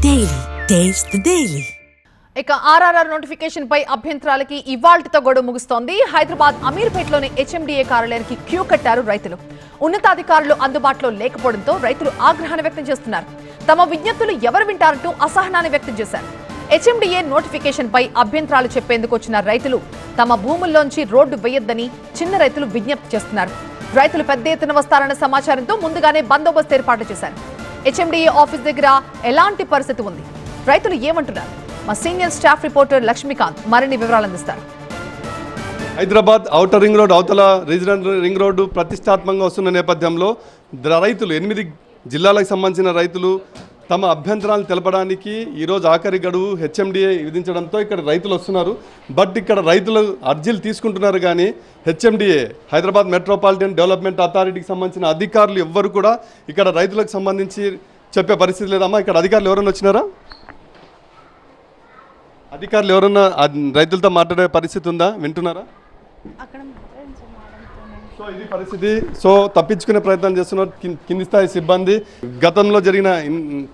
Daily. Taste the Daily. ఇక RRR notification పై అభ్యంతరాలకి ఇవాల్టితో గడువు ముగుస్తోంది. Hyderabad అమీర్పేటలోని HMDA కార్యాలయానికి క్యూ కట్టారు రైతులు. ఉన్నతాధికారులు అందుబాటులో లేకపోవడంతో రైతులు ఆగ్రహాన్ని వ్యక్తం చేస్తున్నారు. తమ విజ్ఞప్తులు ఎవరు వింటారంటూ అసహనాన్ని వ్యక్తం చేశారు. హెచ్ఎండిఏ నోటిఫికేషన్ పై అభ్యంతరాలు చెప్పేందుకు వచ్చిన రైతులు తమ భూముల్లోంచి రోడ్డు వేయొద్దని చిన్న రైతులు విజ్ఞప్తి చేస్తున్నారు. రైతులు పెద్ద ఎత్తున వస్తారన్న సమాచారంతో ముందుగానే బందోబస్తు ఏర్పాట్లు చేశారు. హెచ్ఎండిఏ ఆఫీస్ దగ్గర ఎలాంటి పరిస్థితి ఉంది, రైతులు ఏమంటున్నారు? మా సీనియర్ స్టాఫ్ రిపోర్టర్ లక్ష్మీకాంత్ మరిన్ని వివరాలు అందిస్తారు. హైదరాబాద్ ఔటర్ రింగ్ రోడ్ అవతల రీజనల్ రింగ్ రోడ్డు ప్రతిష్టాత్మకంగా వస్తున్న నేపథ్యంలో రైతులు 8 జిల్లాలకు సంబంధించిన రైతులు తమ అభ్యంతరాలు తెలపడానికి ఈరోజు ఆఖరి గడువు హెచ్ఎండిఏ విధించడంతో ఇక్కడ రైతులు వస్తున్నారు. బట్ ఇక్కడ రైతులు అర్జీలు తీసుకుంటున్నారు, కానీ హెచ్ఎండిఏ హైదరాబాద్ మెట్రోపాలిటన్ డెవలప్మెంట్ అథారిటీకి సంబంధించిన అధికారులు ఎవ్వరు కూడా ఇక్కడ రైతులకు సంబంధించి చెప్పే పరిస్థితి లేదమ్మా. ఇక్కడ అధికారులు ఎవరైనా వచ్చినారా? అధికారులు ఎవరన్నా రైతులతో మాట్లాడే పరిస్థితి ఉందా? వింటున్నారా? సో ఇది పరిస్థితి. సో తప్పించుకునే ప్రయత్నం చేస్తున్నారు కింది స్థాయి సిబ్బంది. గతంలో జరిగిన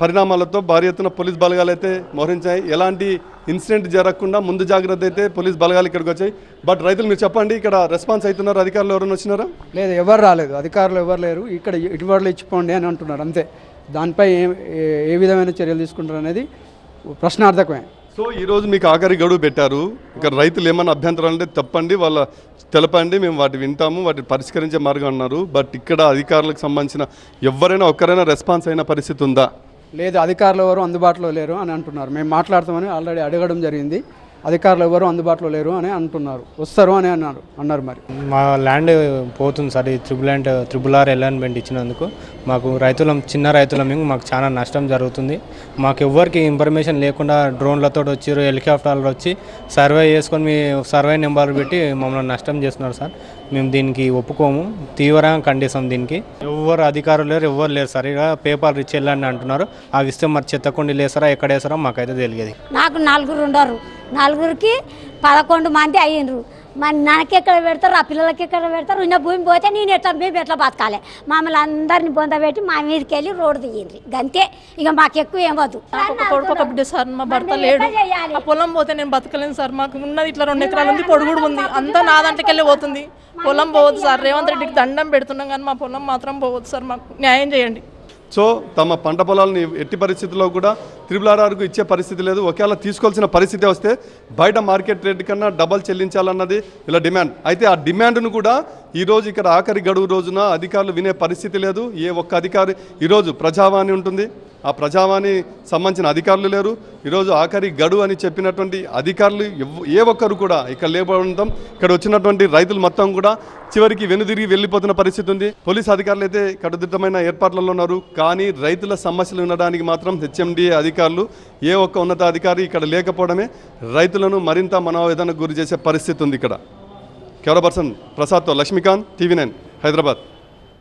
పరిణామాలతో భారీ ఎత్తున పోలీస్ బలగాలు అయితే మోహరించాయి. ఎలాంటి ఇన్సిడెంట్ జరగకుండా ముందు జాగ్రత్త అయితే పోలీస్ బలగాలు ఇక్కడికి వచ్చాయి. బట్ రైతులు మీరు చెప్పండి, ఇక్కడ రెస్పాన్స్ అవుతున్నారు? అధికారులు ఎవరైనా వచ్చినారా? లేదు, ఎవరు రాలేదు, అధికారులు ఎవరు లేరు. ఇక్కడ ఇటువరలు ఇచ్చిపోండి అని అంటున్నారు అంతే. దానిపై ఏ విధమైన చర్యలు తీసుకుంటారు అనేది ప్రశ్నార్థకమే. సో ఈరోజు మీకు ఆఖరి గడువు పెట్టారు. ఇక్కడ రైతులు ఏమైనా అభ్యంతరాలు అంటే తప్పండి, వాళ్ళ తెలపండి, మేము వాటి వింటాము, వాటిని పరిష్కరించే మార్గం అన్నారు. బట్ ఇక్కడ అధికారులకు సంబంధించిన ఎవరైనా ఒక్కరైనా రెస్పాన్స్ అయిన పరిస్థితి ఉందా? లేదు, అధికారులు ఎవరు అందుబాటులో లేరు అని అంటున్నారు. మేము మాట్లాడతామని ఆల్రెడీ అడగడం జరిగింది. అధికారులు ఎవరు అందుబాటులో లేరు అని అంటున్నారు. వస్తారు అని అన్నారు. మరి మా ల్యాండ్ పోతుంది సార్. ఈ త్రిబుల్ ఆర్ అలైన్మెంట్ ఇచ్చినందుకు మాకు చిన్న రైతులం మాకు చాలా నష్టం జరుగుతుంది. మాకు ఎవ్వరికి ఇన్ఫర్మేషన్ లేకుండా డ్రోన్లతో వచ్చి హెలికాప్టర్లు వచ్చి సర్వే చేసుకొని మీ సర్వే నెంబర్ పెట్టి మమ్మల్ని నష్టం చేస్తున్నారు సార్. మేము దీనికి ఒప్పుకోము, తీవ్రంగా ఖండిస్తాం. దీనికి ఎవరు అధికారులు లేరు, ఎవ్వరు లేరు సార్. ఇక పేపర్లు ఇచ్చి వెళ్ళండి అంటున్నారు. అవి ఇస్తే మరి చెత్తకుండి లేసారా ఎక్కడ వేసారో మాకైతే తెలియదు. నాకు 4 ఉండరు, 4కి 11 మంది అయ్యిండ్రు. మరి నాకెక్కడ పెడతారు, ఆ పిల్లలకి ఎక్కడ పెడతారు? ఇన్న భూమి పోతే మేము ఎట్లా బతకాలి? మమ్మల్ని అందరిని బొందబెట్టి మా మీదకి వెళ్ళి రోడ్డు దిగిండ్రి. గంతే, ఇక మాకు ఎక్కువ ఏం వద్దు. ఒక కొడుకు ఒక బిడ్డ సార్, మా భర్త లేడు. ఆ పొలం పోతే నేను బతకలేను సార్. మాకు ఉన్నది ఇట్లా 2 ఎకరాలు ఉంది, పొడుగుడు ఉంది, అంతా నా దాంట్లోకి వెళ్ళి పోతుంది. పొలం పోవద్దు సార్. రేవంత్ రెడ్డికి దండం పెడుతున్నాం, కానీ మా పొలం మాత్రం పోవద్దు సార్. మాకు న్యాయం చేయండి. సో తమ పంట పొలాలని ఎట్టి పరిస్థితుల్లో కూడా RRRకు ఇచ్చే పరిస్థితి లేదు. ఒకవేళ తీసుకోవాల్సిన పరిస్థితి వస్తే బయట మార్కెట్ రేట్ కన్నా డబల్ చెల్లించాలన్నది ఇలా డిమాండ్. అయితే ఆ డిమాండ్ను కూడా ఈరోజు ఇక్కడ ఆఖరి గడువు రోజున అధికారులు వినే పరిస్థితి లేదు. ఏ ఒక్క అధికారి, ఈరోజు ప్రజావాణి ఉంటుంది, ఆ ప్రజావాణి సంబంధించిన అధికారులు లేరు. ఈరోజు ఆఖరి గడువు అని చెప్పినటువంటి అధికారులు ఏ ఒక్కరు కూడా ఇక్కడ లేకపోవడం, ఇక్కడ వచ్చినటువంటి రైతులు మొత్తం కూడా చివరికి వెనుదిరిగి వెళ్ళిపోతున్న పరిస్థితి ఉంది. పోలీస్ అధికారులు అయితే కట్టుదిట్టమైన ఏర్పాట్లలో ఉన్నారు, కానీ రైతుల సమస్యలు వినడానికి మాత్రం హెచ్ఎండిఏ అధికారులు ఏ ఒక్క ఉన్నతాధికారి ఇక్కడ లేకపోవడమే రైతులను మరింత మనోవేదనకు గురి చేసే పరిస్థితి ఉంది. ఇక్కడ కెమెరా పర్సన్ ప్రసాద్తో లక్ష్మీకాంత్, TV9 హైదరాబాద్.